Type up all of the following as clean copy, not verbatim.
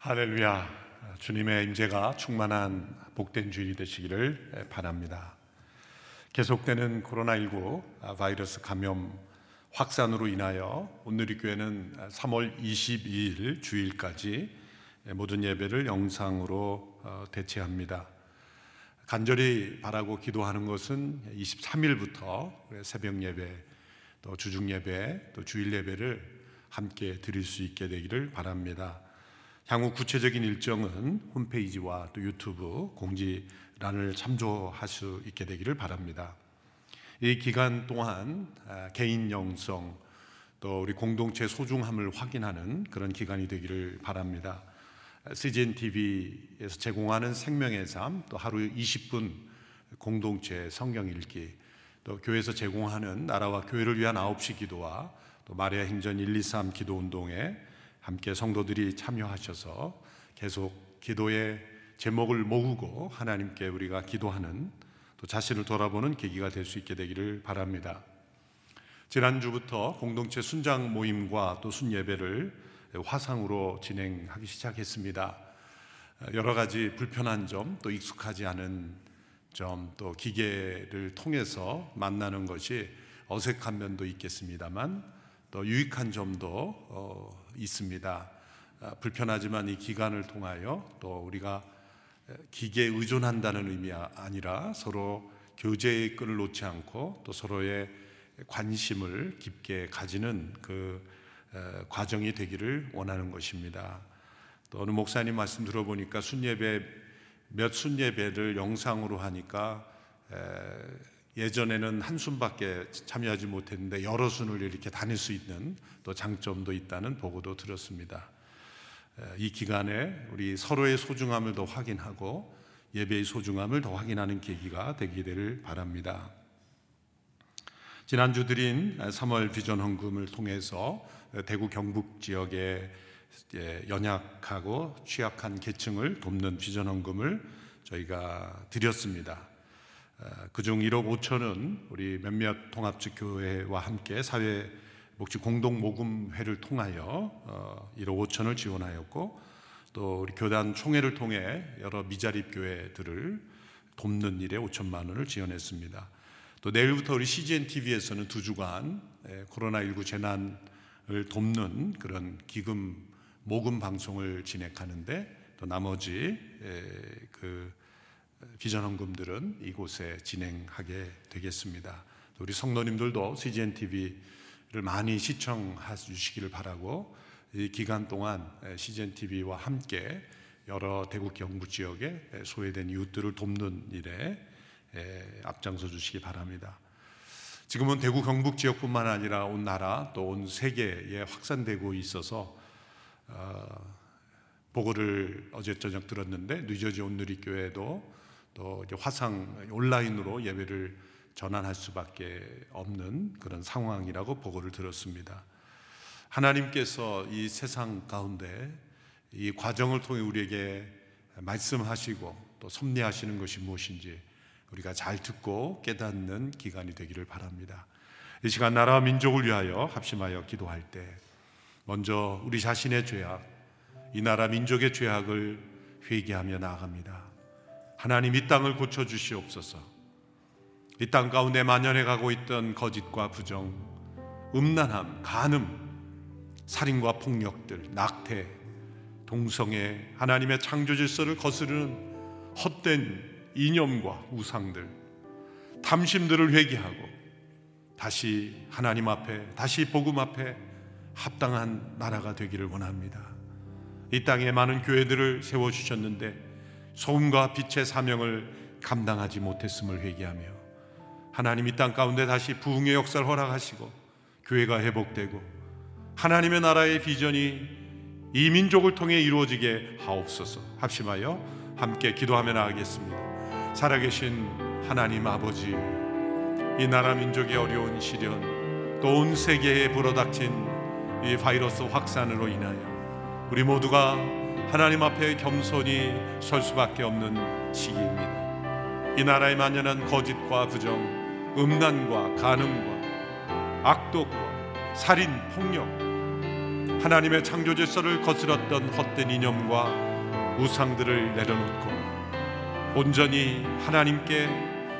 할렐루야. 주님의 임재가 충만한 복된 주일이 되시기를 바랍니다. 계속되는 코로나19 바이러스 감염 확산으로 인하여 온누리교회는 3월 22일 주일까지 모든 예배를 영상으로 대체합니다. 간절히 바라고 기도하는 것은 23일부터 새벽 예배, 또 주중 예배, 또 주일 예배를 함께 드릴 수 있게 되기를 바랍니다. 향후 구체적인 일정은 홈페이지와 또 유튜브 공지란을 참조할 수 있게 되기를 바랍니다. 이 기간 동안 개인 영성, 또 우리 공동체 소중함을 확인하는 그런 기간이 되기를 바랍니다. CGN TV에서 제공하는 생명의 삶, 또 하루 20분 공동체 성경 읽기, 또 교회에서 제공하는 나라와 교회를 위한 9시 기도와 또 마리아 행전 123 기도 운동에 함께 성도들이 참여하셔서 계속 기도의 제목을 모으고 하나님께 우리가 기도하는, 또 자신을 돌아보는 계기가 될 수 있게 되기를 바랍니다. 지난주부터 공동체 순장 모임과 또 순예배를 화상으로 진행하기 시작했습니다. 여러 가지 불편한 점, 또 익숙하지 않은 점, 또 기계를 통해서 만나는 것이 어색한 면도 있겠습니다만 또 유익한 점도 있습니다. 불편하지만 이 기간을 통하여 또 우리가 기계에 의존한다는 의미 아니라 서로 교제의 끈을 놓지 않고 또 서로의 관심을 깊게 가지는 그 과정이 되기를 원하는 것입니다. 또 어느 목사님 말씀 들어보니까 몇 순예배를 영상으로 하니까 예전에는 한 순밖에 참여하지 못했는데 여러 순을 이렇게 다닐 수 있는 또 장점도 있다는 보고도 들었습니다. 이 기간에 우리 서로의 소중함을 더 확인하고 예배의 소중함을 더 확인하는 계기가 되기를 바랍니다. 지난주 드린 3월 비전 헌금을 통해서 대구 경북 지역의 연약하고 취약한 계층을 돕는 비전 헌금을 저희가 드렸습니다. 그중 1억 5천은 우리 몇몇 통합적 교회와 함께 사회복지 공동모금회를 통하여 1억 5천을 지원하였고, 또 우리 교단 총회를 통해 여러 미자립 교회들을 돕는 일에 5천만 원을 지원했습니다. 또 내일부터 우리 CGN TV에서는 2주간 코로나19 재난을 돕는 그런 기금 모금 방송을 진행하는데, 또 나머지 그 비전 헌금들은 이곳에 진행하게 되겠습니다. 우리 성도님들도 CGN TV를 많이 시청해 주시기를 바라고, 이 기간 동안 CGN TV와 함께 여러 대구 경북 지역에 소외된 이웃들을 돕는 일에 앞장서 주시기 바랍니다. 지금은 대구 경북 지역뿐만 아니라 온 나라 또 온 세계에 확산되고 있어서 보고를 어제 저녁 들었는데 뉴저지 온누리교회도 또 화상 온라인으로 예배를 전환할 수밖에 없는 그런 상황이라고 보고를 들었습니다. 하나님께서 이 세상 가운데 이 과정을 통해 우리에게 말씀하시고 또 섭리하시는 것이 무엇인지 우리가 잘 듣고 깨닫는 기간이 되기를 바랍니다. 이 시간 나라와 민족을 위하여 합심하여 기도할 때 먼저 우리 자신의 죄악, 이 나라 민족의 죄악을 회개하며 나아갑니다. 하나님, 이 땅을 고쳐주시옵소서. 이 땅 가운데 만연해 가고 있던 거짓과 부정, 음란함, 간음, 살인과 폭력들, 낙태, 동성애, 하나님의 창조 질서를 거스르는 헛된 이념과 우상들, 탐심들을 회개하고 다시 하나님 앞에, 다시 복음 앞에 합당한 나라가 되기를 원합니다. 이 땅에 많은 교회들을 세워주셨는데 소금과 빛의 사명을 감당하지 못했음을 회개하며 하나님, 이 땅 가운데 다시 부흥의 역사를 허락하시고 교회가 회복되고 하나님의 나라의 비전이 이 민족을 통해 이루어지게 하옵소서. 합심하여 함께 기도하며 나가겠습니다. 살아계신 하나님 아버지, 이 나라 민족의 어려운 시련, 또 온 세계에 불어닥친 이 바이러스 확산으로 인하여 우리 모두가 하나님 앞에 겸손히 설 수밖에 없는 시기입니다. 이 나라에 만연한 거짓과 부정, 음란과 간음과 악독과 살인, 폭력, 하나님의 창조 질서를 거스렀던 헛된 이념과 우상들을 내려놓고 온전히 하나님께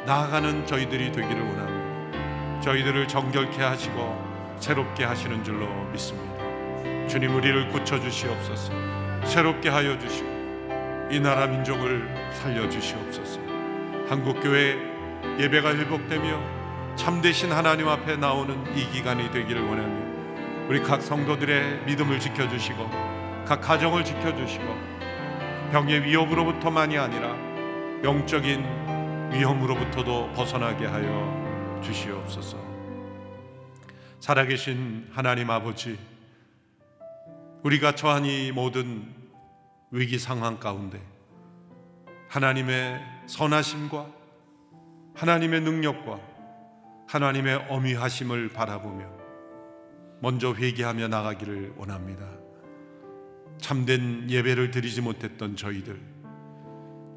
나아가는 저희들이 되기를 원합니다. 저희들을 정결케 하시고 새롭게 하시는 줄로 믿습니다. 주님, 우리를 고쳐주시옵소서. 새롭게 하여 주시고 이 나라 민족을 살려주시옵소서. 한국교회 예배가 회복되며 참되신 하나님 앞에 나오는 이 기간이 되기를 원하며 우리 각 성도들의 믿음을 지켜주시고 각 가정을 지켜주시고 병의 위협으로부터만이 아니라 영적인 위험으로부터도 벗어나게 하여 주시옵소서. 살아계신 하나님 아버지, 우리가 처한 이 모든 위기 상황 가운데 하나님의 선하심과 하나님의 능력과 하나님의 어미하심을 바라보며 먼저 회개하며 나가기를 원합니다. 참된 예배를 드리지 못했던 저희들,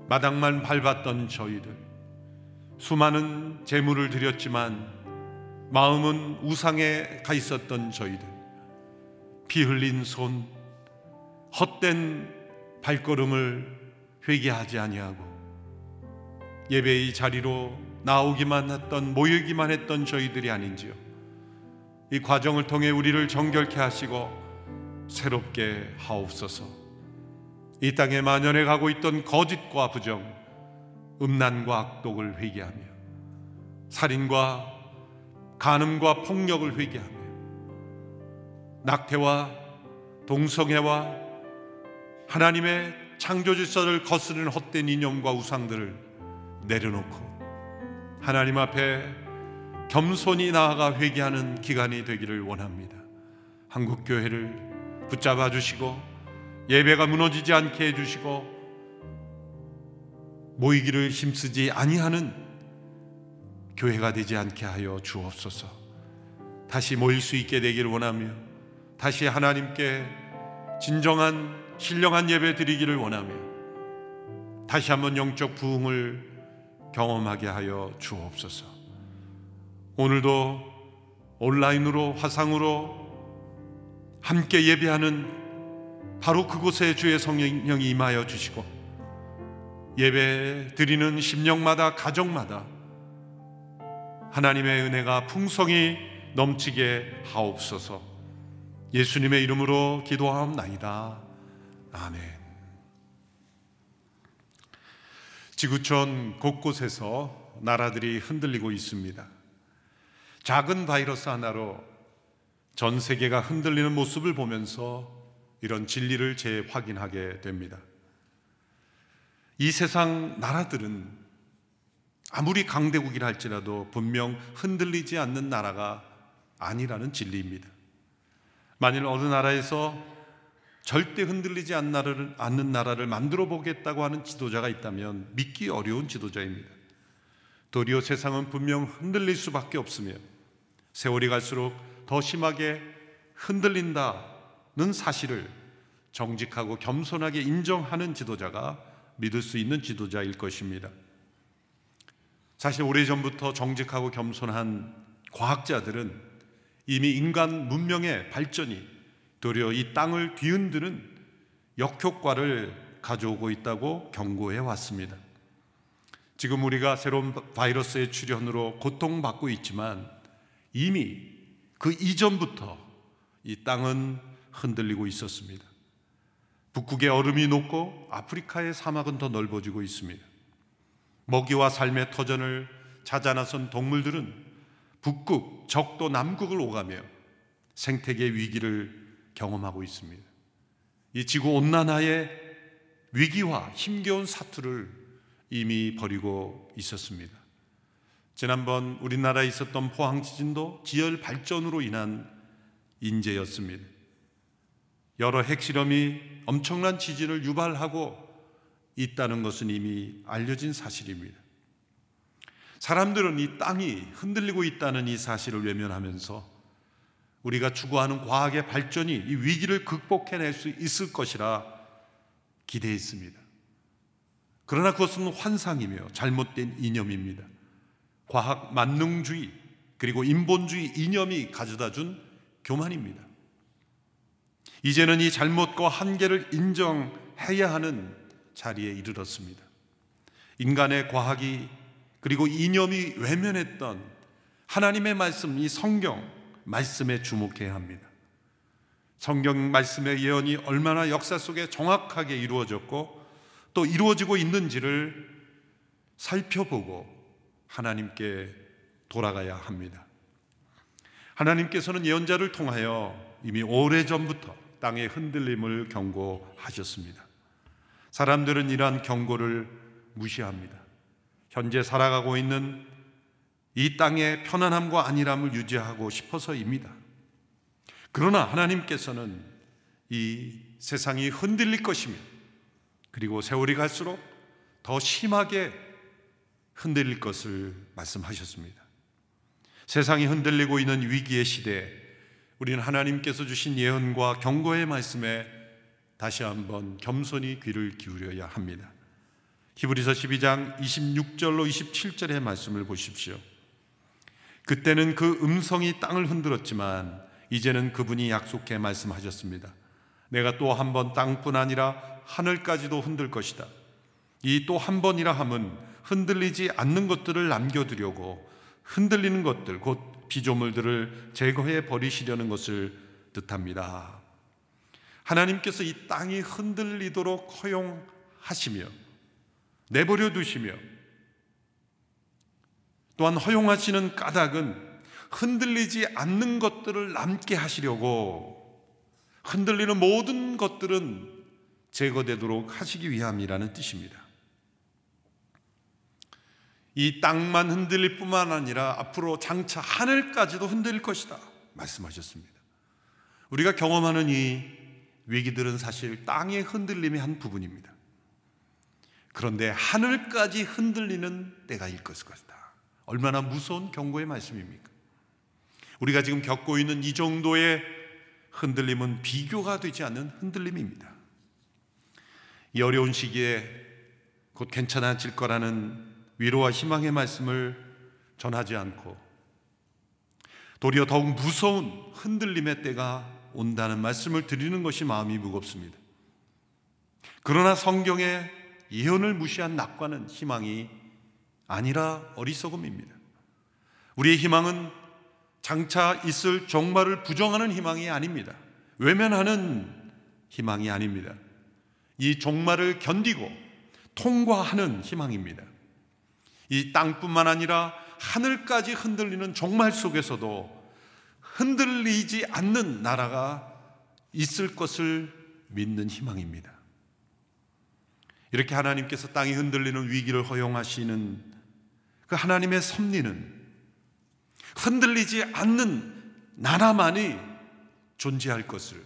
마당만 밟았던 저희들, 수많은 제물을 드렸지만 마음은 우상에 가 있었던 저희들, 피 흘린 손, 헛된 발걸음을 회개하지 아니하고 예배의 자리로 나오기만 했던, 모이기만 했던 저희들이 아닌지요. 이 과정을 통해 우리를 정결케 하시고 새롭게 하옵소서. 이 땅에 만연해 가고 있던 거짓과 부정, 음란과 악독을 회개하며 살인과 간음과 폭력을 회개하며 낙태와 동성애와 하나님의 창조 질서를 거스르는 헛된 이념과 우상들을 내려놓고 하나님 앞에 겸손히 나아가 회개하는 기간이 되기를 원합니다. 한국교회를 붙잡아 주시고 예배가 무너지지 않게 해주시고 모이기를 힘쓰지 아니하는 교회가 되지 않게 하여 주옵소서. 다시 모일 수 있게 되기를 원하며 다시 하나님께 진정한 신령한 예배 드리기를 원하며 다시 한번 영적 부흥을 경험하게 하여 주옵소서. 오늘도 온라인으로 화상으로 함께 예배하는 바로 그곳에 주의 성령이 임하여 주시고 예배 드리는 심령마다 가정마다 하나님의 은혜가 풍성히 넘치게 하옵소서. 예수님의 이름으로 기도하옵나이다. 아멘. 지구촌 곳곳에서 나라들이 흔들리고 있습니다. 작은 바이러스 하나로 전 세계가 흔들리는 모습을 보면서 이런 진리를 재확인하게 됩니다. 이 세상 나라들은 아무리 강대국이라 할지라도 분명 흔들리지 않는 나라가 아니라는 진리입니다. 만일 어느 나라에서 절대 흔들리지 않는 나라를 만들어 보겠다고 하는 지도자가 있다면 믿기 어려운 지도자입니다. 도리어 세상은 분명 흔들릴 수밖에 없으며 세월이 갈수록 더 심하게 흔들린다는 사실을 정직하고 겸손하게 인정하는 지도자가 믿을 수 있는 지도자일 것입니다. 사실 오래전부터 정직하고 겸손한 과학자들은 이미 인간 문명의 발전이 도리어 이 땅을 뒤흔드는 역효과를 가져오고 있다고 경고해 왔습니다. 지금 우리가 새로운 바이러스의 출현으로 고통받고 있지만 이미 그 이전부터 이 땅은 흔들리고 있었습니다. 북극의 얼음이 녹고 아프리카의 사막은 더 넓어지고 있습니다. 먹이와 삶의 터전을 찾아 나선 동물들은 북극, 적도 남극을 오가며 생태계 위기를 경험하고 있습니다. 이 지구 온난화의 위기와 힘겨운 사투를 이미 벌이고 있었습니다. 지난번 우리나라에 있었던 포항 지진도 지열 발전으로 인한 인재였습니다. 여러 핵실험이 엄청난 지진을 유발하고 있다는 것은 이미 알려진 사실입니다. 사람들은 이 땅이 흔들리고 있다는 이 사실을 외면하면서 우리가 추구하는 과학의 발전이 이 위기를 극복해낼 수 있을 것이라 기대했습니다. 그러나 그것은 환상이며 잘못된 이념입니다. 과학 만능주의 그리고 인본주의 이념이 가져다준 교만입니다. 이제는 이 잘못과 한계를 인정해야 하는 자리에 이르렀습니다. 인간의 과학이 그리고 이념이 외면했던 하나님의 말씀, 이 성경 말씀에 주목해야 합니다. 성경 말씀의 예언이 얼마나 역사 속에 정확하게 이루어졌고 또 이루어지고 있는지를 살펴보고 하나님께 돌아가야 합니다. 하나님께서는 예언자를 통하여 이미 오래전부터 땅의 흔들림을 경고하셨습니다. 사람들은 이러한 경고를 무시합니다. 현재 살아가고 있는 이 땅의 편안함과 안일함을 유지하고 싶어서입니다. 그러나 하나님께서는 이 세상이 흔들릴 것이며 그리고 세월이 갈수록 더 심하게 흔들릴 것을 말씀하셨습니다. 세상이 흔들리고 있는 위기의 시대에 우리는 하나님께서 주신 예언과 경고의 말씀에 다시 한번 겸손히 귀를 기울여야 합니다. 히브리서 12장 26절로 27절의 말씀을 보십시오. 그때는 그 음성이 땅을 흔들었지만 이제는 그분이 약속해 말씀하셨습니다. 내가 또 한 번 땅뿐 아니라 하늘까지도 흔들 것이다. 이 또 한 번이라 함은 흔들리지 않는 것들을 남겨두려고 흔들리는 것들, 곧 피조물들을 제거해 버리시려는 것을 뜻합니다. 하나님께서 이 땅이 흔들리도록 허용하시며 내버려 두시며 또한 허용하시는 까닭은 흔들리지 않는 것들을 남게 하시려고 흔들리는 모든 것들은 제거되도록 하시기 위함이라는 뜻입니다. 이 땅만 흔들릴 뿐만 아니라 앞으로 장차 하늘까지도 흔들릴 것이다 말씀하셨습니다. 우리가 경험하는 이 위기들은 사실 땅의 흔들림의 한 부분입니다. 그런데 하늘까지 흔들리는 때가 일 것이다. 얼마나 무서운 경고의 말씀입니까? 우리가 지금 겪고 있는 이 정도의 흔들림은 비교가 되지 않는 흔들림입니다. 이 어려운 시기에 곧 괜찮아질 거라는 위로와 희망의 말씀을 전하지 않고 도리어 더욱 무서운 흔들림의 때가 온다는 말씀을 드리는 것이 마음이 무겁습니다. 그러나 성경의 예언을 무시한 낙관은 희망이 아니라 어리석음입니다. 우리의 희망은 장차 있을 종말을 부정하는 희망이 아닙니다. 외면하는 희망이 아닙니다. 이 종말을 견디고 통과하는 희망입니다. 이 땅뿐만 아니라 하늘까지 흔들리는 종말 속에서도 흔들리지 않는 나라가 있을 것을 믿는 희망입니다. 이렇게 하나님께서 땅이 흔들리는 위기를 허용하시는 그 하나님의 섭리는 흔들리지 않는 나라만이 존재할 것을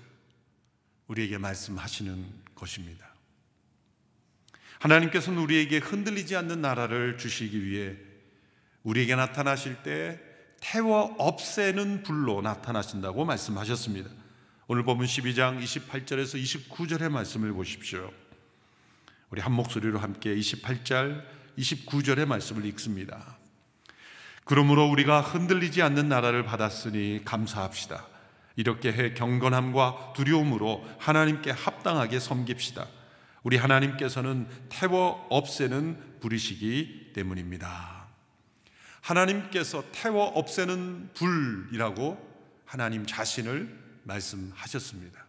우리에게 말씀하시는 것입니다. 하나님께서는 우리에게 흔들리지 않는 나라를 주시기 위해 우리에게 나타나실 때 태워 없애는 불로 나타나신다고 말씀하셨습니다. 오늘 본문 12장 28절에서 29절의 말씀을 보십시오. 우리 한 목소리로 함께 28절, 29절의 말씀을 읽습니다. 그러므로 우리가 흔들리지 않는 나라를 받았으니 감사합시다. 이렇게 해 경건함과 두려움으로 하나님께 합당하게 섬깁시다. 우리 하나님께서는 태워 없애는 불이시기 때문입니다. 하나님께서 태워 없애는 불이라고 하나님 자신을 말씀하셨습니다.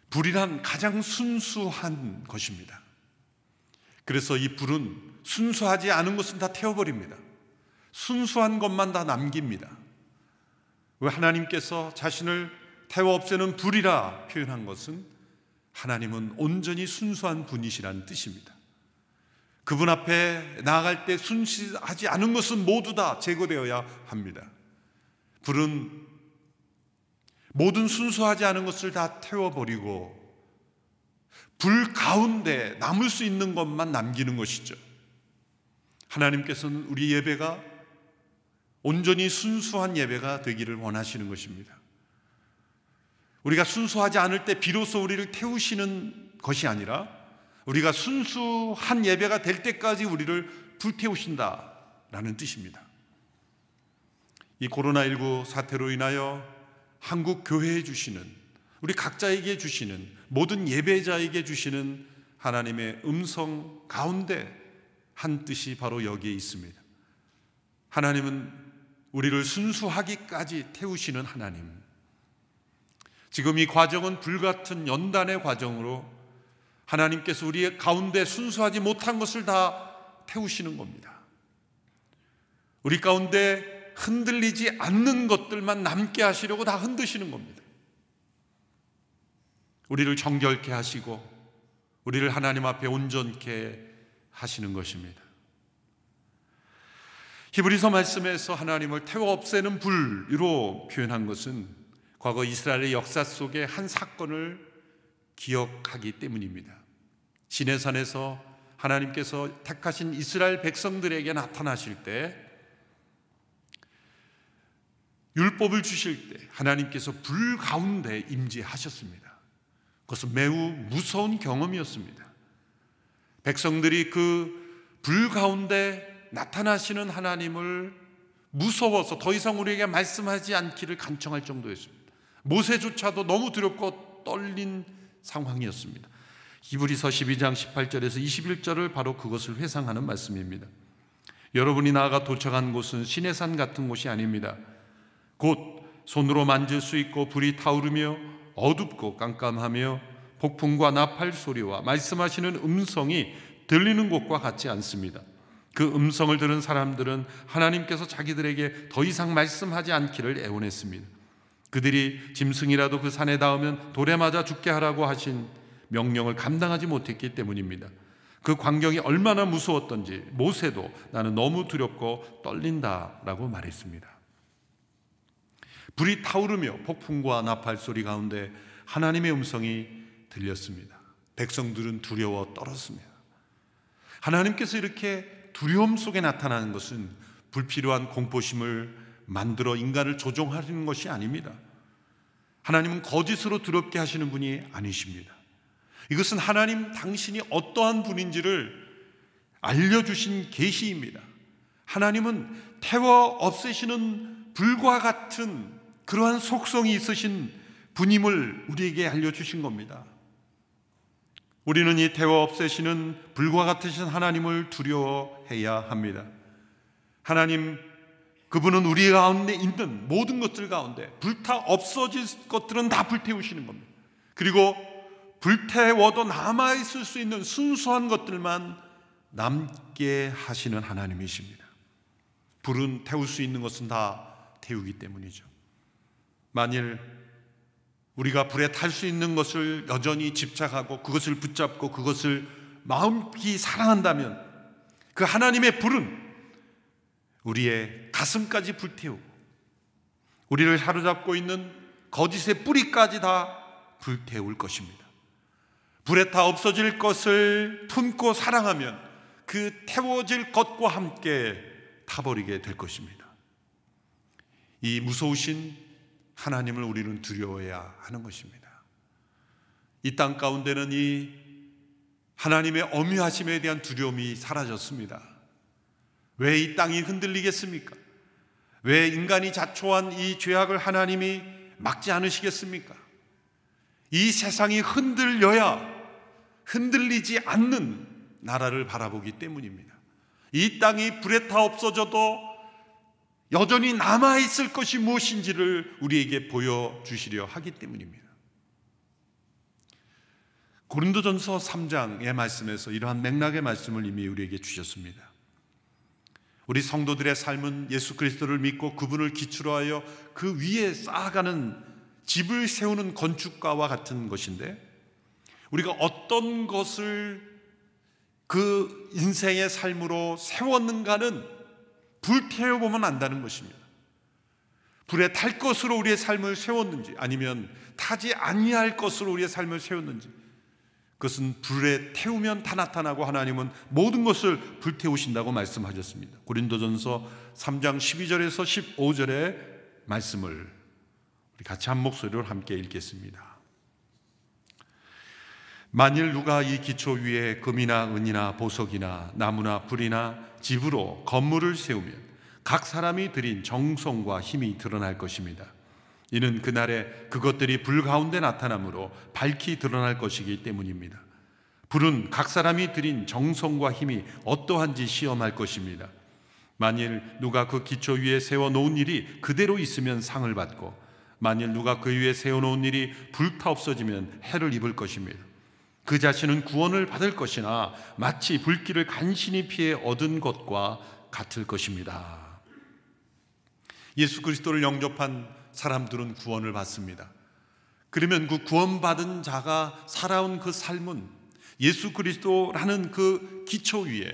불이란 가장 순수한 것입니다. 그래서 이 불은 순수하지 않은 것은 다 태워버립니다. 순수한 것만 다 남깁니다. 왜 하나님께서 자신을 태워 없애는 불이라 표현한 것은 하나님은 온전히 순수한 분이시라는 뜻입니다. 그분 앞에 나아갈 때 순수하지 않은 것은 모두 다 제거되어야 합니다. 불은 모든 순수하지 않은 것을 다 태워버리고 불 가운데 남을 수 있는 것만 남기는 것이죠. 하나님께서는 우리 예배가 온전히 순수한 예배가 되기를 원하시는 것입니다. 우리가 순수하지 않을 때 비로소 우리를 태우시는 것이 아니라 우리가 순수한 예배가 될 때까지 우리를 불태우신다라는 뜻입니다. 이 코로나19 사태로 인하여 한국 교회에 주시는, 우리 각자에게 주시는, 모든 예배자에게 주시는 하나님의 음성 가운데 한 뜻이 바로 여기에 있습니다. 하나님은 우리를 순수하기까지 태우시는 하나님. 지금 이 과정은 불같은 연단의 과정으로 하나님께서 우리의 가운데 순수하지 못한 것을 다 태우시는 겁니다. 우리 가운데 흔들리지 않는 것들만 남게 하시려고 다 흔드시는 겁니다. 우리를 정결케 하시고 우리를 하나님 앞에 온전케 하시는 것입니다. 히브리서 말씀에서 하나님을 태워 없애는 불로 표현한 것은 과거 이스라엘의 역사 속의 한 사건을 기억하기 때문입니다. 시내산에서 하나님께서 택하신 이스라엘 백성들에게 나타나실 때, 율법을 주실 때 하나님께서 불 가운데 임재하셨습니다. 그것은 매우 무서운 경험이었습니다. 백성들이 그 불 가운데 나타나시는 하나님을 무서워서 더 이상 우리에게 말씀하지 않기를 간청할 정도였습니다. 모세조차도 너무 두렵고 떨린 상황이었습니다. 히브리서 12장 18절에서 21절을 바로 그것을 회상하는 말씀입니다. 여러분이 나아가 도착한 곳은 시내산 같은 곳이 아닙니다. 곧 손으로 만질 수 있고 불이 타오르며 어둡고 깜깜하며 폭풍과 나팔 소리와 말씀하시는 음성이 들리는 곳과 같지 않습니다. 그 음성을 들은 사람들은 하나님께서 자기들에게 더 이상 말씀하지 않기를 애원했습니다. 그들이 짐승이라도 그 산에 닿으면 돌에 맞아 죽게 하라고 하신 명령을 감당하지 못했기 때문입니다. 그 광경이 얼마나 무서웠던지 모세도 나는 너무 두렵고 떨린다라고 말했습니다. 불이 타오르며 폭풍과 나팔 소리 가운데 하나님의 음성이 들렸습니다. 백성들은 두려워 떨었습니다. 하나님께서 이렇게 두려움 속에 나타나는 것은 불필요한 공포심을 만들어 인간을 조종하는 것이 아닙니다. 하나님은 거짓으로 두렵게 하시는 분이 아니십니다. 이것은 하나님 당신이 어떠한 분인지를 알려주신 계시입니다. 하나님은 태워 없애시는 불과 같은 그러한 속성이 있으신 분임을 우리에게 알려주신 겁니다. 우리는 이 태워 없애시는 불과 같으신 하나님을 두려워해야 합니다. 하나님, 그분은 우리 가운데 있는 모든 것들 가운데 불타 없어질 것들은 다 불태우시는 겁니다. 그리고 불태워도 남아있을 수 있는 순수한 것들만 남게 하시는 하나님이십니다. 불은 태울 수 있는 것은 다 태우기 때문이죠. 만일 우리가 불에 탈 수 있는 것을 여전히 집착하고 그것을 붙잡고 그것을 마음 깊이 사랑한다면 그 하나님의 불은 우리의 가슴까지 불태우고 우리를 사로잡고 있는 거짓의 뿌리까지 다 불태울 것입니다. 불에 타 없어질 것을 품고 사랑하면 그 태워질 것과 함께 타버리게 될 것입니다. 이 무서우신 하나님을 우리는 두려워해야 하는 것입니다. 이 땅 가운데는 이 하나님의 엄위하심에 대한 두려움이 사라졌습니다. 왜 이 땅이 흔들리겠습니까? 왜 인간이 자초한 이 죄악을 하나님이 막지 않으시겠습니까? 이 세상이 흔들려야 흔들리지 않는 나라를 바라보기 때문입니다. 이 땅이 불에 타 없어져도 여전히 남아있을 것이 무엇인지를 우리에게 보여주시려 하기 때문입니다. 고린도전서 3장의 말씀에서 이러한 맥락의 말씀을 이미 우리에게 주셨습니다. 우리 성도들의 삶은 예수 그리스도를 믿고 그분을 기초로 하여 그 위에 쌓아가는 집을 세우는 건축가와 같은 것인데, 우리가 어떤 것을 그 인생의 삶으로 세웠는가는 불태워보면 안다는 것입니다. 불에 탈 것으로 우리의 삶을 세웠는지 아니면 타지 아니할 것으로 우리의 삶을 세웠는지, 그것은 불에 태우면 다 나타나고 하나님은 모든 것을 불태우신다고 말씀하셨습니다. 고린도전서 3장 12절에서 15절의 말씀을 우리 같이 한 목소리로 함께 읽겠습니다. 만일 누가 이 기초 위에 금이나 은이나 보석이나 나무나 불이나 집으로 건물을 세우면 각 사람이 들인 정성과 힘이 드러날 것입니다. 이는 그날에 그것들이 불 가운데 나타남으로 밝히 드러날 것이기 때문입니다. 불은 각 사람이 들인 정성과 힘이 어떠한지 시험할 것입니다. 만일 누가 그 기초 위에 세워놓은 일이 그대로 있으면 상을 받고, 만일 누가 그 위에 세워놓은 일이 불타 없어지면 해를 입을 것입니다. 그 자신은 구원을 받을 것이나 마치 불길을 간신히 피해 얻은 것과 같을 것입니다. 예수 그리스도를 영접한 사람들은 구원을 받습니다. 그러면 그 구원받은 자가 살아온 그 삶은 예수 그리스도라는 그 기초 위에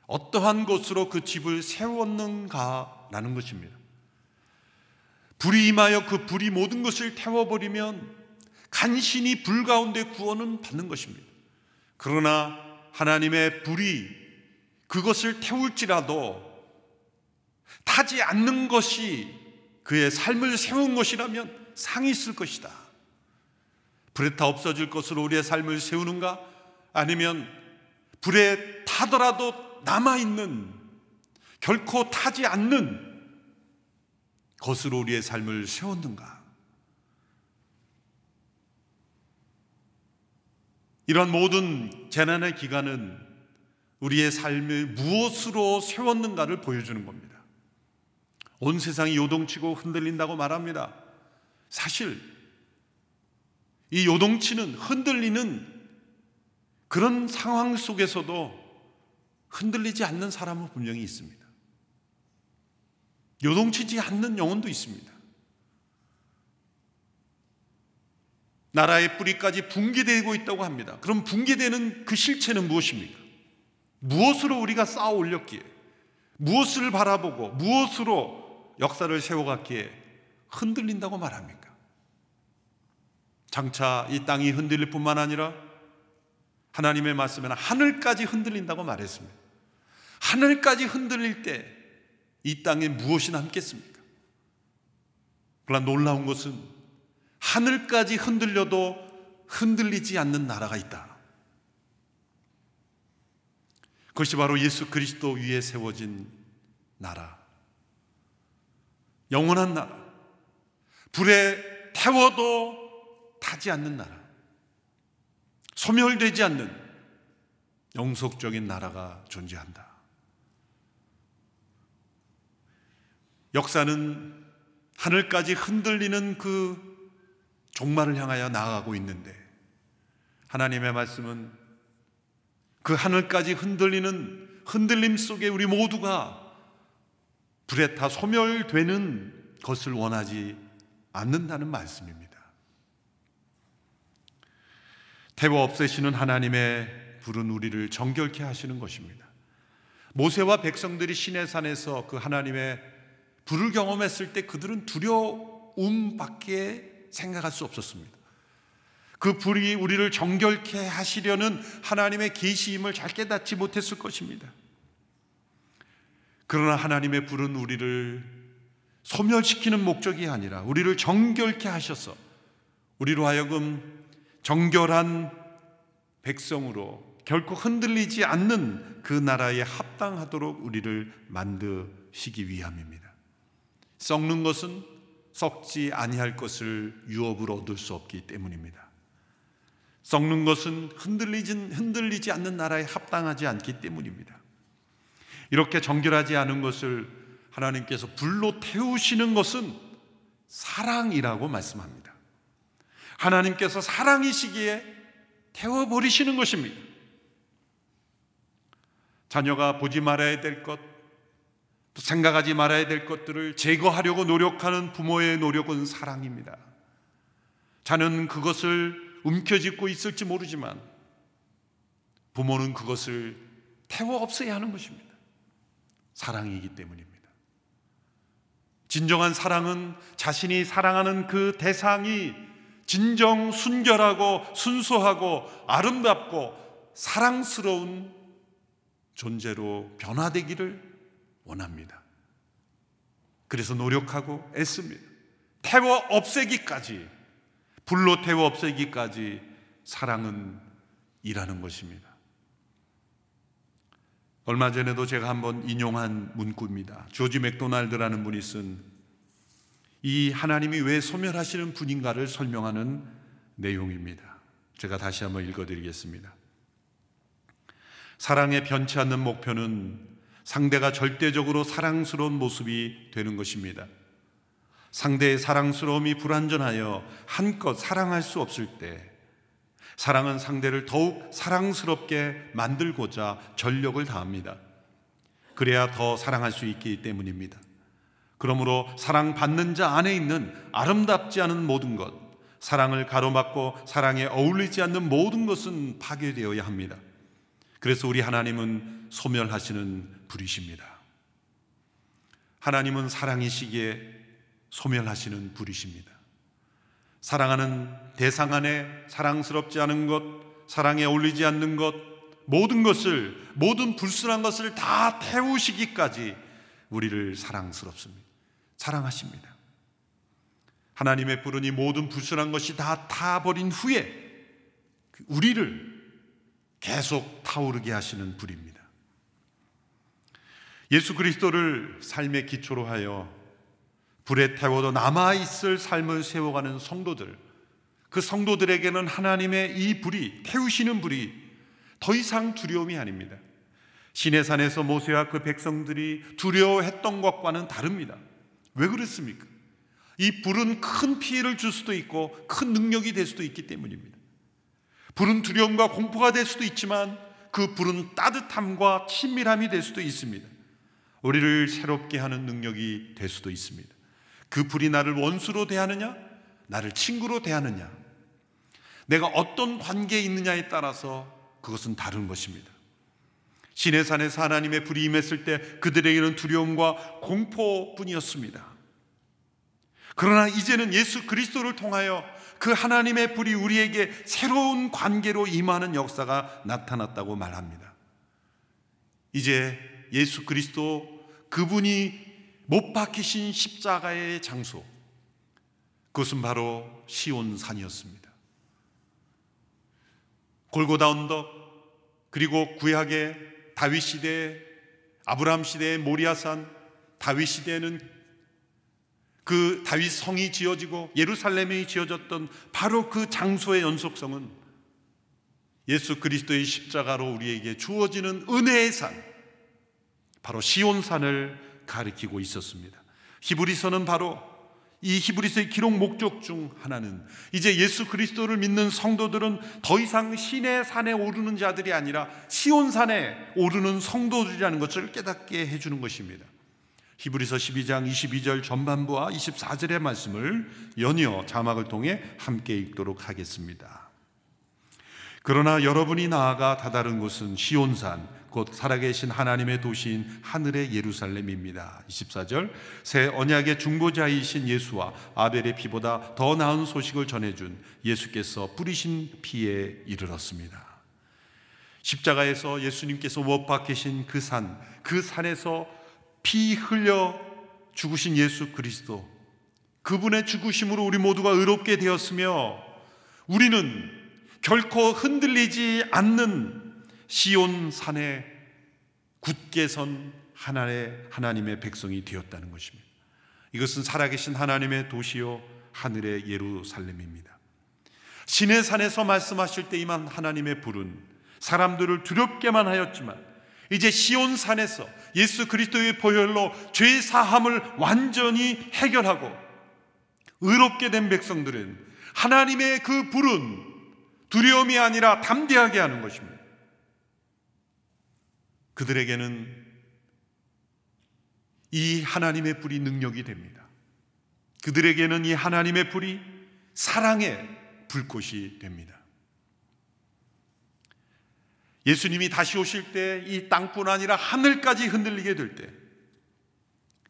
어떠한 것으로 그 집을 세웠는가라는 것입니다. 불이 임하여 그 불이 모든 것을 태워버리면 간신히 불 가운데 구원은 받는 것입니다. 그러나 하나님의 불이 그것을 태울지라도 타지 않는 것이 그의 삶을 세운 것이라면 상이 있을 것이다. 불에 타 없어질 것으로 우리의 삶을 세우는가? 아니면 불에 타더라도 남아있는, 결코 타지 않는 것으로 우리의 삶을 세웠는가? 이런 모든 재난의 기간은 우리의 삶을 무엇으로 세웠는가를 보여주는 겁니다. 온 세상이 요동치고 흔들린다고 말합니다. 사실 이 요동치는, 흔들리는 그런 상황 속에서도 흔들리지 않는 사람은 분명히 있습니다. 요동치지 않는 영혼도 있습니다. 나라의 뿌리까지 붕괴되고 있다고 합니다. 그럼 붕괴되는 그 실체는 무엇입니까? 무엇으로 우리가 쌓아 올렸기에, 무엇을 바라보고 무엇으로 역사를 세워갔기에 흔들린다고 말합니까? 장차 이 땅이 흔들릴 뿐만 아니라 하나님의 말씀에는 하늘까지 흔들린다고 말했습니다. 하늘까지 흔들릴 때 이 땅에 무엇이 남겠습니까? 그러나 놀라운 것은 하늘까지 흔들려도 흔들리지 않는 나라가 있다. 그것이 바로 예수 그리스도 위에 세워진 나라, 영원한 나라, 불에 태워도 타지 않는 나라, 소멸되지 않는 영속적인 나라가 존재한다. 역사는 하늘까지 흔들리는 그 종말을 향하여 나아가고 있는데, 하나님의 말씀은 그 하늘까지 흔들리는 흔들림 속에 우리 모두가 불에 타 소멸되는 것을 원하지 않는다는 말씀입니다. 태워 없애시는 하나님의 불은 우리를 정결케 하시는 것입니다. 모세와 백성들이 시내산에서 그 하나님의 불을 경험했을 때 그들은 두려움밖에 생각할 수 없었습니다. 그 불이 우리를 정결케 하시려는 하나님의 계시임을 잘 깨닫지 못했을 것입니다. 그러나 하나님의 불은 우리를 소멸시키는 목적이 아니라 우리를 정결케 하셔서 우리로 하여금 정결한 백성으로 결코 흔들리지 않는 그 나라에 합당하도록 우리를 만드시기 위함입니다. 썩는 것은 썩지 아니할 것을 유업으로 얻을 수 없기 때문입니다. 썩는 것은 흔들리지 않는 나라에 합당하지 않기 때문입니다. 이렇게 정결하지 않은 것을 하나님께서 불로 태우시는 것은 사랑이라고 말씀합니다. 하나님께서 사랑이시기에 태워버리시는 것입니다. 자녀가 보지 말아야 될 것, 또 생각하지 말아야 될 것들을 제거하려고 노력하는 부모의 노력은 사랑입니다. 자녀는 그것을 움켜쥐고 있을지 모르지만 부모는 그것을 태워 없애야 하는 것입니다. 사랑이기 때문입니다. 진정한 사랑은 자신이 사랑하는 그 대상이 진정 순결하고 순수하고 아름답고 사랑스러운 존재로 변화되기를 원합니다. 그래서 노력하고 애씁니다. 태워 없애기까지, 불로 태워 없애기까지 사랑은 일하는 것입니다. 얼마 전에도 제가 한번 인용한 문구입니다. 조지 맥도날드라는 분이 쓴 이 하나님이 왜 소멸하시는 분인가를 설명하는 내용입니다. 제가 다시 한번 읽어드리겠습니다. 사랑의 변치 않는 목표는 상대가 절대적으로 사랑스러운 모습이 되는 것입니다. 상대의 사랑스러움이 불완전하여 한껏 사랑할 수 없을 때, 사랑은 상대를 더욱 사랑스럽게 만들고자 전력을 다합니다. 그래야 더 사랑할 수 있기 때문입니다. 그러므로 사랑받는 자 안에 있는 아름답지 않은 모든 것, 사랑을 가로막고 사랑에 어울리지 않는 모든 것은 파괴되어야 합니다. 그래서 우리 하나님은 소멸하시는 분이십니다. 하나님은 사랑이시기에 소멸하시는 분이십니다. 사랑하는 대상 안에 사랑스럽지 않은 것, 사랑에 어울리지 않는 것, 모든 불순한 것을 다 태우시기까지 우리를 사랑하십니다. 하나님의 불은 이 모든 불순한 것이 다 타버린 후에 우리를 계속 타오르게 하시는 불입니다. 예수 그리스도를 삶의 기초로 하여 불에 태워도 남아있을 삶을 세워가는 성도들, 그 성도들에게는 하나님의 이 불이, 태우시는 불이 더 이상 두려움이 아닙니다. 시내산에서 모세와 그 백성들이 두려워했던 것과는 다릅니다. 왜 그렇습니까? 이 불은 큰 피해를 줄 수도 있고 큰 능력이 될 수도 있기 때문입니다. 불은 두려움과 공포가 될 수도 있지만 그 불은 따뜻함과 친밀함이 될 수도 있습니다. 우리를 새롭게 하는 능력이 될 수도 있습니다. 그 불이 나를 원수로 대하느냐, 나를 친구로 대하느냐, 내가 어떤 관계에 있느냐에 따라서 그것은 다른 것입니다. 시내산에서 하나님의 불이 임했을 때 그들에게는 두려움과 공포뿐이었습니다. 그러나 이제는 예수 그리스도를 통하여 그 하나님의 불이 우리에게 새로운 관계로 임하는 역사가 나타났다고 말합니다. 이제 예수 그리스도, 그분이 못 박히신 십자가의 장소, 그것은 바로 시온산이었습니다. 골고다 언덕, 그리고 구약의 다윗 시대, 아브라함 시대의 모리아산, 다윗 시대에는 그 다윗 성이 지어지고 예루살렘이 지어졌던 바로 그 장소의 연속성은 예수 그리스도의 십자가로 우리에게 주어지는 은혜의 산, 바로 시온산을 가리키고 있었습니다. 히브리서는 바로 이 히브리서의 기록 목적 중 하나는 이제 예수 그리스도를 믿는 성도들은 더 이상 시내 산에 오르는 자들이 아니라 시온산에 오르는 성도들이라는 것을 깨닫게 해주는 것입니다. 히브리서 12장 22절 전반부와 24절의 말씀을 연이어 자막을 통해 함께 읽도록 하겠습니다. 그러나 여러분이 나아가 다다른 곳은 시온산, 곧 살아계신 하나님의 도시인 하늘의 예루살렘입니다. 24절, 새 언약의 중보자이신 예수와 아벨의 피보다 더 나은 소식을 전해준 예수께서 뿌리신 피에 이르렀습니다. 십자가에서 예수님께서 못 박히신 그 산에서 피 흘려 죽으신 예수 그리스도, 그분의 죽으심으로 우리 모두가 의롭게 되었으며 우리는 결코 흔들리지 않는 시온산에 굳게 선 하나님의 백성이 되었다는 것입니다. 이것은 살아계신 하나님의 도시요 하늘의 예루살렘입니다. 시내산에서 말씀하실 때 임한 하나님의 불은 사람들을 두렵게만 하였지만 이제 시온산에서 예수 그리스도의 보혈로 죄 사함을 완전히 해결하고 의롭게 된 백성들은 하나님의 그 불은 두려움이 아니라 담대하게 하는 것입니다. 그들에게는 이 하나님의 불이 능력이 됩니다. 그들에게는 이 하나님의 불이 사랑의 불꽃이 됩니다. 예수님이 다시 오실 때 이 땅뿐 아니라 하늘까지 흔들리게 될 때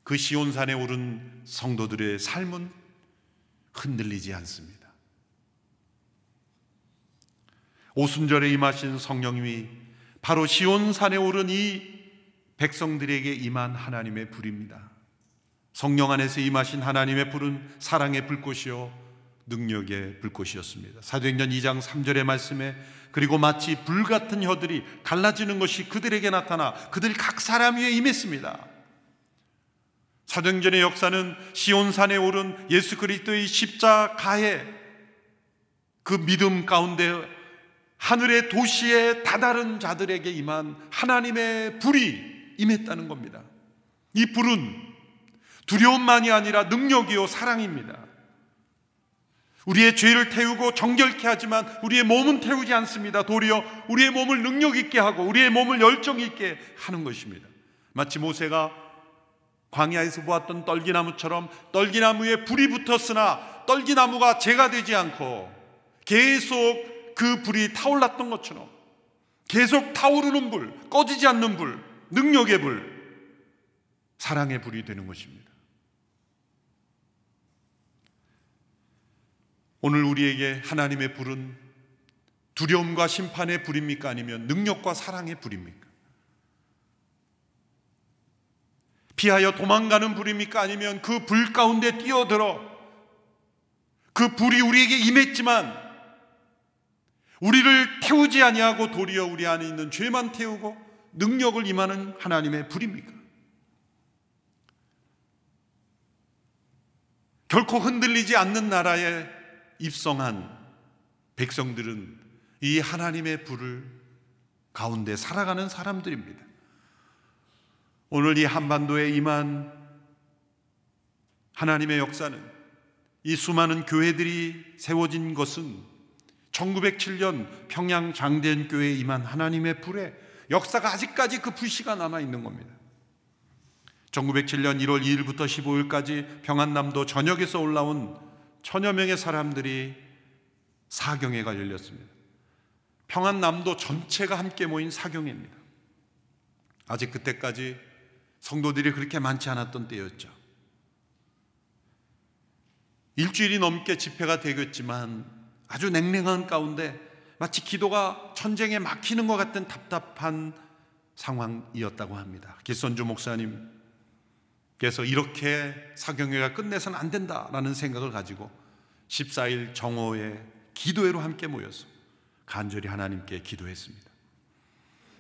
그 시온산에 오른 성도들의 삶은 흔들리지 않습니다. 오순절에 임하신 성령님이 바로 시온산에 오른 이 백성들에게 임한 하나님의 불입니다. 성령 안에서 임하신 하나님의 불은 사랑의 불꽃이요 능력의 불꽃이었습니다. 사도행전 2장 3절의 말씀에 그리고 마치 불같은 혀들이 갈라지는 것이 그들에게 나타나 그들이 각 사람 위에 임했습니다. 사도행전의 역사는 시온산에 오른 예수 그리스도의 십자가의 그 믿음 가운데 하늘의 도시에 다다른 자들에게 임한 하나님의 불이 임했다는 겁니다. 이 불은 두려움만이 아니라 능력이요 사랑입니다. 우리의 죄를 태우고 정결케 하지만 우리의 몸은 태우지 않습니다. 도리어 우리의 몸을 능력 있게 하고 우리의 몸을 열정 있게 하는 것입니다. 마치 모세가 광야에서 보았던 떨기나무처럼 떨기나무에 불이 붙었으나 떨기나무가 재가 되지 않고 계속 그 불이 타올랐던 것처럼 계속 타오르는 불, 꺼지지 않는 불, 능력의 불, 사랑의 불이 되는 것입니다. 오늘 우리에게 하나님의 불은 두려움과 심판의 불입니까? 아니면 능력과 사랑의 불입니까? 피하여 도망가는 불입니까? 아니면 그 불 가운데 뛰어들어 그 불이 우리에게 임했지만 우리를 태우지 아니하고 도리어 우리 안에 있는 죄만 태우고 능력을 임하는 하나님의 불입니까? 결코 흔들리지 않는 나라에 입성한 백성들은 이 하나님의 불을 가운데 살아가는 사람들입니다. 오늘 이 한반도에 임한 하나님의 역사는, 이 수많은 교회들이 세워진 것은 1907년 평양 장대현교회에 임한 하나님의 불에 역사가 아직까지 그 불씨가 남아있는 겁니다. 1907년 1월 2일부터 15일까지 평안남도 전역에서 올라온 천여 명의 사람들이 사경회가 열렸습니다. 평안남도 전체가 함께 모인 사경회입니다. 아직 그때까지 성도들이 그렇게 많지 않았던 때였죠. 일주일이 넘게 집회가 되겠지만 아주 냉랭한 가운데 마치 기도가 전쟁에 막히는 것 같은 답답한 상황이었다고 합니다. 길선주 목사님께서 이렇게 사경회가 끝내서는 안 된다라는 생각을 가지고 14일 정오에 기도회로 함께 모여서 간절히 하나님께 기도했습니다.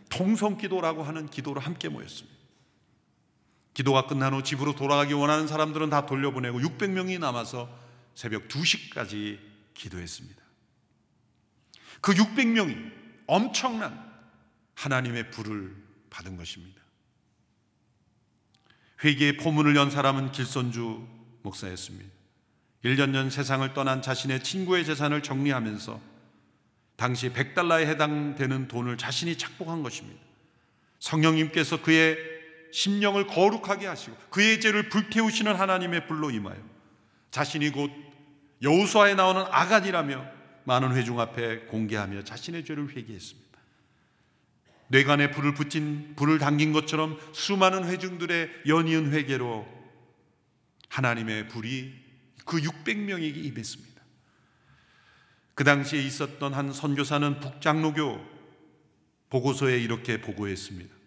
통성기도라고 하는 기도로 함께 모였습니다. 기도가 끝난 후 집으로 돌아가기 원하는 사람들은 다 돌려보내고 600명이 남아서 새벽 2시까지 기도했습니다. 그 600명이 엄청난 하나님의 불을 받은 것입니다. 회개의 포문을 연 사람은 길선주 목사였습니다. 1년 전 세상을 떠난 자신의 친구의 재산을 정리하면서 당시 100달러에 해당되는 돈을 자신이 착복한 것입니다. 성령님께서 그의 심령을 거룩하게 하시고 그의 죄를 불태우시는 하나님의 불로 임하여 자신이 곧 여호수아에 나오는 아간이라며 많은 회중 앞에 공개하며 자신의 죄를 회개했습니다. 뇌관에 불을 당긴 것처럼 수많은 회중들의 연이은 회개로 하나님의 불이 그 600명에게 임했습니다. 그 당시에 있었던 한 선교사는 북장로교 보고서에 이렇게 보고했습니다.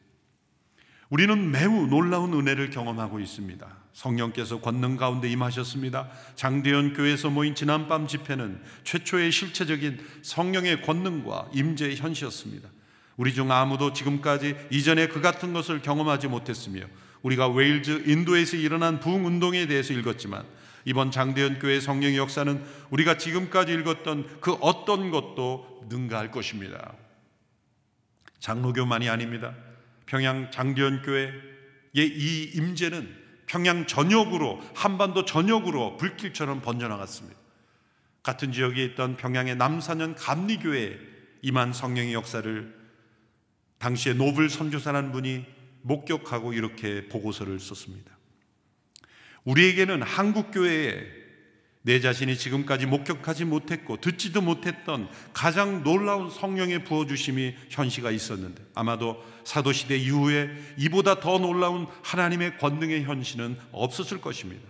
우리는 매우 놀라운 은혜를 경험하고 있습니다. 성령께서 권능 가운데 임하셨습니다. 장대현 교회에서 모인 지난밤 집회는 최초의 실체적인 성령의 권능과 임재의 현시였습니다. 우리 중 아무도 지금까지 이전에 그 같은 것을 경험하지 못했으며 우리가 웨일즈, 인도에서 일어난 부흥운동에 대해서 읽었지만 이번 장대현 교회 성령의 역사는 우리가 지금까지 읽었던 그 어떤 것도 능가할 것입니다. 장로교만이 아닙니다. 평양 장대현 교회의 이 임재는 평양 전역으로, 한반도 전역으로 불길처럼 번져나갔습니다. 같은 지역에 있던 평양의 남사년 감리교회에 임한 성령의 역사를 당시에 노블 선교사라는 분이 목격하고 이렇게 보고서를 썼습니다. 우리에게는 한국교회에 내 자신이 지금까지 목격하지 못했고 듣지도 못했던 가장 놀라운 성령의 부어주심이 현시가 있었는데 아마도 사도시대 이후에 이보다 더 놀라운 하나님의 권능의 현시는 없었을 것입니다.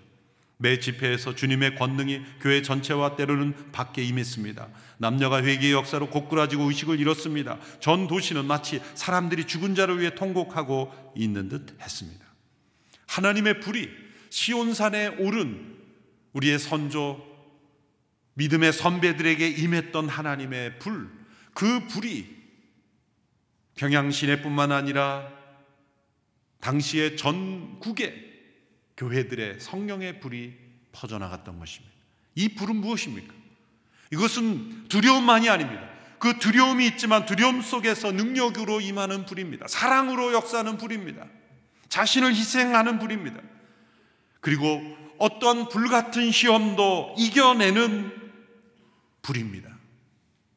매 집회에서 주님의 권능이 교회 전체와 때로는 밖에 임했습니다. 남녀가 회개의 역사로 고꾸라지고 의식을 잃었습니다. 전 도시는 마치 사람들이 죽은 자를 위해 통곡하고 있는 듯 했습니다. 하나님의 불이 시온산에 오른 우리의 선조 믿음의 선배들에게 임했던 하나님의 불, 그 불이 평양 시내뿐만 아니라 당시의 전국에 교회들의 성령의 불이 퍼져나갔던 것입니다. 이 불은 무엇입니까? 이것은 두려움만이 아닙니다. 그 두려움이 있지만 두려움 속에서 능력으로 임하는 불입니다. 사랑으로 역사하는 불입니다. 자신을 희생하는 불입니다. 그리고 어떤 불같은 시험도 이겨내는 불입니다.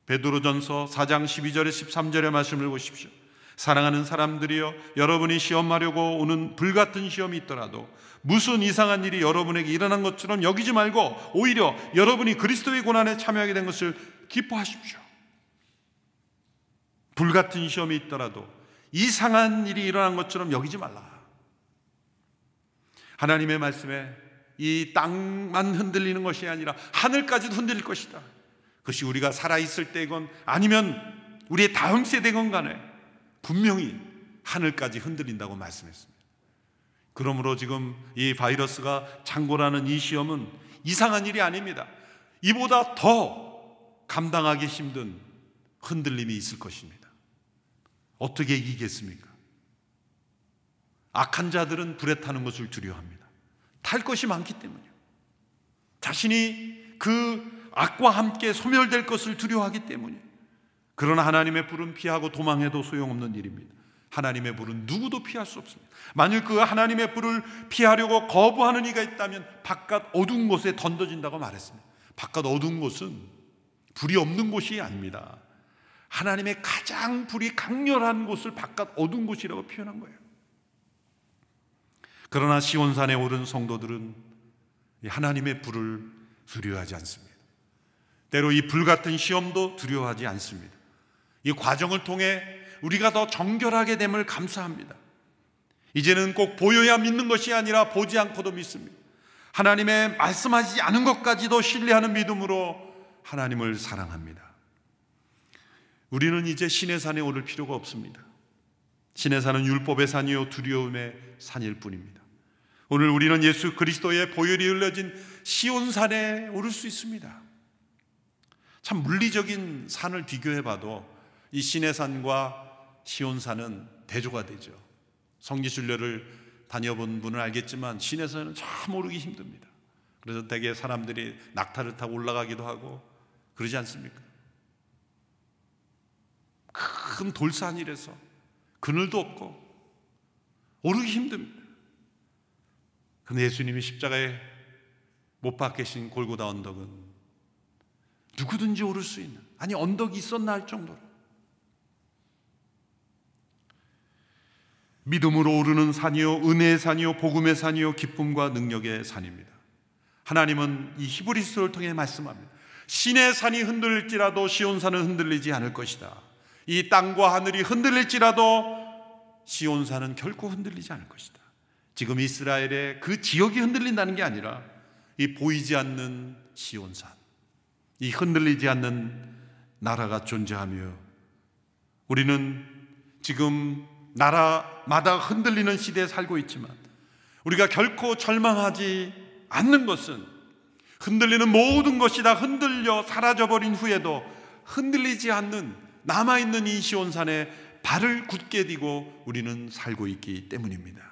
베드로전서 4장 12절에 13절의 말씀을 보십시오. 사랑하는 사람들이여, 여러분이 시험하려고 오는 불같은 시험이 있더라도 무슨 이상한 일이 여러분에게 일어난 것처럼 여기지 말고 오히려 여러분이 그리스도의 고난에 참여하게 된 것을 기뻐하십시오. 불같은 시험이 있더라도 이상한 일이 일어난 것처럼 여기지 말라. 하나님의 말씀에 이 땅만 흔들리는 것이 아니라 하늘까지도 흔들릴 것이다. 그것이 우리가 살아있을 때건 아니면 우리의 다음 세대건 간에 분명히 하늘까지 흔들린다고 말씀했습니다. 그러므로 지금 이 바이러스가 창궐하는 이 시험은 이상한 일이 아닙니다. 이보다 더 감당하기 힘든 흔들림이 있을 것입니다. 어떻게 이기겠습니까? 악한 자들은 불에 타는 것을 두려워합니다. 탈 것이 많기 때문이요. 자신이 그 악과 함께 소멸될 것을 두려워하기 때문이에요. 그러나 하나님의 불은 피하고 도망해도 소용없는 일입니다. 하나님의 불은 누구도 피할 수 없습니다. 만일 그 하나님의 불을 피하려고 거부하는 이가 있다면 바깥 어두운 곳에 던져진다고 말했습니다. 바깥 어두운 곳은 불이 없는 곳이 아닙니다. 하나님의 가장 불이 강렬한 곳을 바깥 어두운 곳이라고 표현한 거예요. 그러나 시온산에 오른 성도들은 하나님의 불을 두려워하지 않습니다. 때로 이 불같은 시험도 두려워하지 않습니다. 이 과정을 통해 우리가 더 정결하게 됨을 감사합니다. 이제는 꼭 보여야 믿는 것이 아니라 보지 않고도 믿습니다. 하나님의 말씀하지 않은 것까지도 신뢰하는 믿음으로 하나님을 사랑합니다. 우리는 이제 신의 산에 오를 필요가 없습니다. 신의 산은 율법의 산이요 두려움의 산일 뿐입니다. 오늘 우리는 예수 그리스도의 보혈이 흘러진 시온산에 오를 수 있습니다. 참 물리적인 산을 비교해봐도 이 신의 산과 시온산은 대조가 되죠. 성지순례를 다녀본 분은 알겠지만 신의 산은 참 오르기 힘듭니다. 그래서 대개 사람들이 낙타를 타고 올라가기도 하고 그러지 않습니까? 큰 돌산이라서 그늘도 없고 오르기 힘듭니다. 그런데 예수님이 십자가에 못 박히신 골고다 언덕은 누구든지 오를 수 있는, 아니 언덕이 있었나 할 정도로 믿음으로 오르는 산이요 은혜의 산이요 복음의 산이요 기쁨과 능력의 산입니다. 하나님은 이 히브리서를 통해 말씀합니다. 신의 산이 흔들릴지라도 시온산은 흔들리지 않을 것이다. 이 땅과 하늘이 흔들릴지라도 시온산은 결코 흔들리지 않을 것이다. 지금 이스라엘의 그 지역이 흔들린다는 게 아니라 이 보이지 않는 시온산, 이 흔들리지 않는 나라가 존재하며 우리는 지금 나라마다 흔들리는 시대에 살고 있지만 우리가 결코 절망하지 않는 것은 흔들리는 모든 것이 다 흔들려 사라져버린 후에도 흔들리지 않는 남아있는 이 시온산에 발을 굳게 딛고 우리는 살고 있기 때문입니다.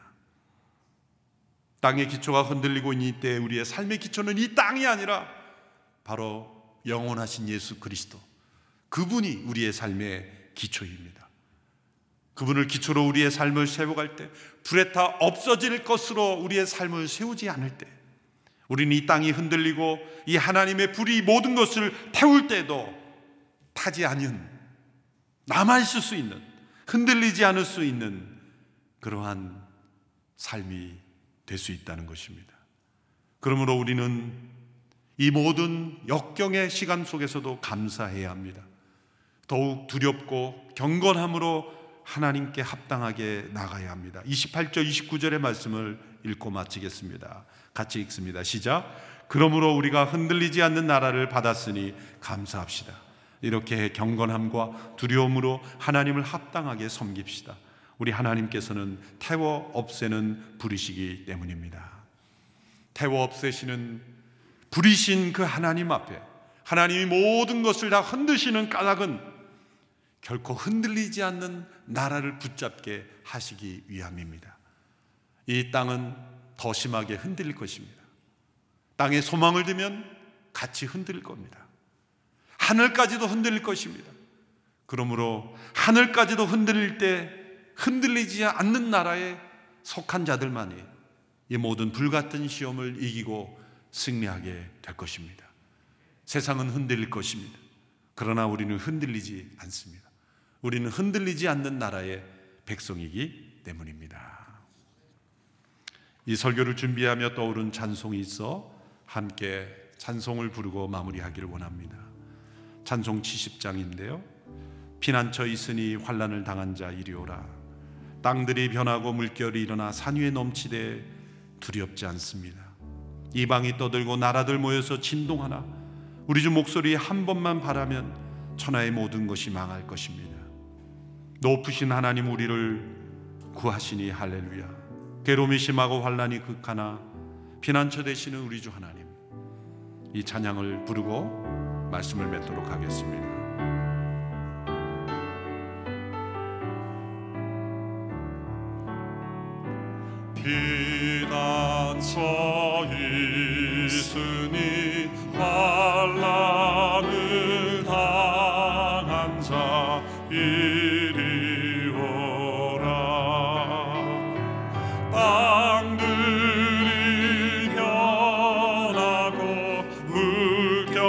땅의 기초가 흔들리고 있는 이때 우리의 삶의 기초는 이 땅이 아니라 바로 영원하신 예수 그리스도, 그분이 우리의 삶의 기초입니다. 그분을 기초로 우리의 삶을 세워갈 때, 불에 타 없어질 것으로 우리의 삶을 세우지 않을 때, 우리는 이 땅이 흔들리고 이 하나님의 불이 모든 것을 태울 때도 타지 않은, 남아있을 수 있는, 흔들리지 않을 수 있는 그러한 삶이 될 수 있다는 것입니다. 그러므로 우리는 이 모든 역경의 시간 속에서도 감사해야 합니다. 더욱 두렵고 경건함으로 하나님께 합당하게 나가야 합니다. 28절 29절의 말씀을 읽고 마치겠습니다. 같이 읽습니다. 시작. 그러므로 우리가 흔들리지 않는 나라를 받았으니 감사합시다. 이렇게 경건함과 두려움으로 하나님을 합당하게 섬깁시다. 우리 하나님께서는 태워 없애는 불이시기 때문입니다. 태워 없애시는 불이신 그 하나님 앞에 하나님이 모든 것을 다 흔드시는 까닭은 결코 흔들리지 않는 나라를 붙잡게 하시기 위함입니다. 이 땅은 더 심하게 흔들릴 것입니다. 땅에 소망을 두면 같이 흔들릴 겁니다. 하늘까지도 흔들릴 것입니다. 그러므로 하늘까지도 흔들릴 때 흔들리지 않는 나라에 속한 자들만이 이 모든 불같은 시험을 이기고 승리하게 될 것입니다. 세상은 흔들릴 것입니다. 그러나 우리는 흔들리지 않습니다. 우리는 흔들리지 않는 나라의 백성이기 때문입니다. 이 설교를 준비하며 떠오른 찬송이 있어 함께 찬송을 부르고 마무리하기를 원합니다. 찬송 70장인데요. 피난처 있으니 환난을 당한 자 이리오라. 땅들이 변하고 물결이 일어나 산 위에 넘치되 두렵지 않습니다. 이방이 떠들고 나라들 모여서 진동하나 우리 주 목소리 한 번만 바라면 천하의 모든 것이 망할 것입니다. 높으신 하나님 우리를 구하시니 할렐루야. 괴로움이 심하고 환난이 극하나 피난처 되시는 우리 주 하나님, 이 찬양을 부르고 말씀을 맺도록 하겠습니다. 피난처 있으니 환난을 당한 자 이리 오라. 땅들이 변하고 물결이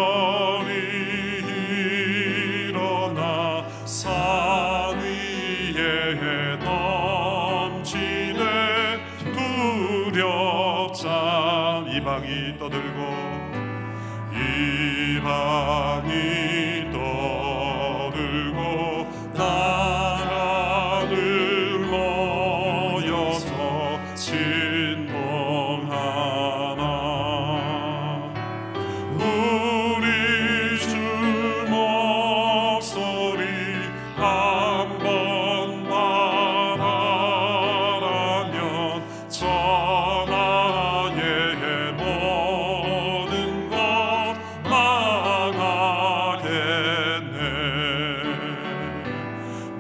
일어나 산 위에 넘치네 두렵자. 이방이 떠들고 나라들 모여서 진동하나 우리 주 목소리 한 번 바라면 천하의 모든 것 망하겠네.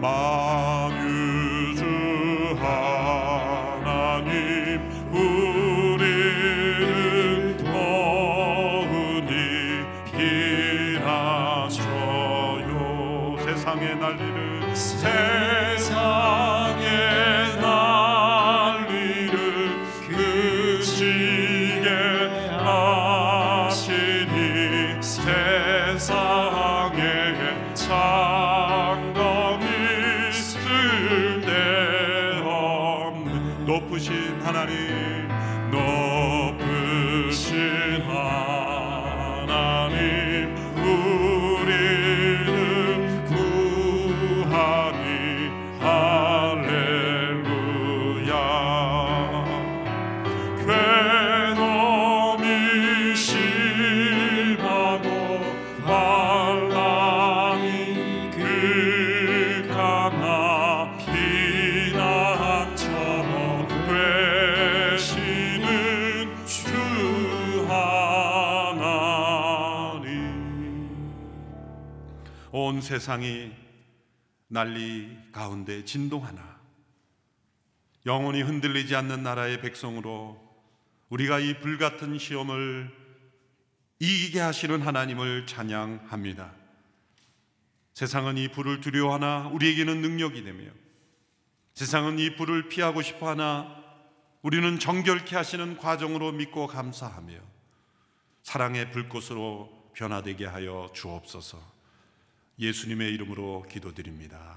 만유주 하나님 우리를 도우니 피난처요. 세상의 난리를 그치게 하시니 세상에 창검이 쓸데없는 높으신 하나님 우리를 구하니 할렐루야. 괴로움이 심하고 환난이 극하나 피난처 되시는 주 하나님. 온 세상이 난리 가운데 진동하나 영원히 흔들리지 않는 나라의 백성으로 우리가 이 불같은 시험을 이기게 하시는 하나님을 찬양합니다. 세상은 이 불을 두려워하나 우리에게는 능력이 되며, 세상은 이 불을 피하고 싶어하나 우리는 정결케 하시는 과정으로 믿고 감사하며 사랑의 불꽃으로 변화되게 하여 주옵소서. 예수님의 이름으로 기도드립니다.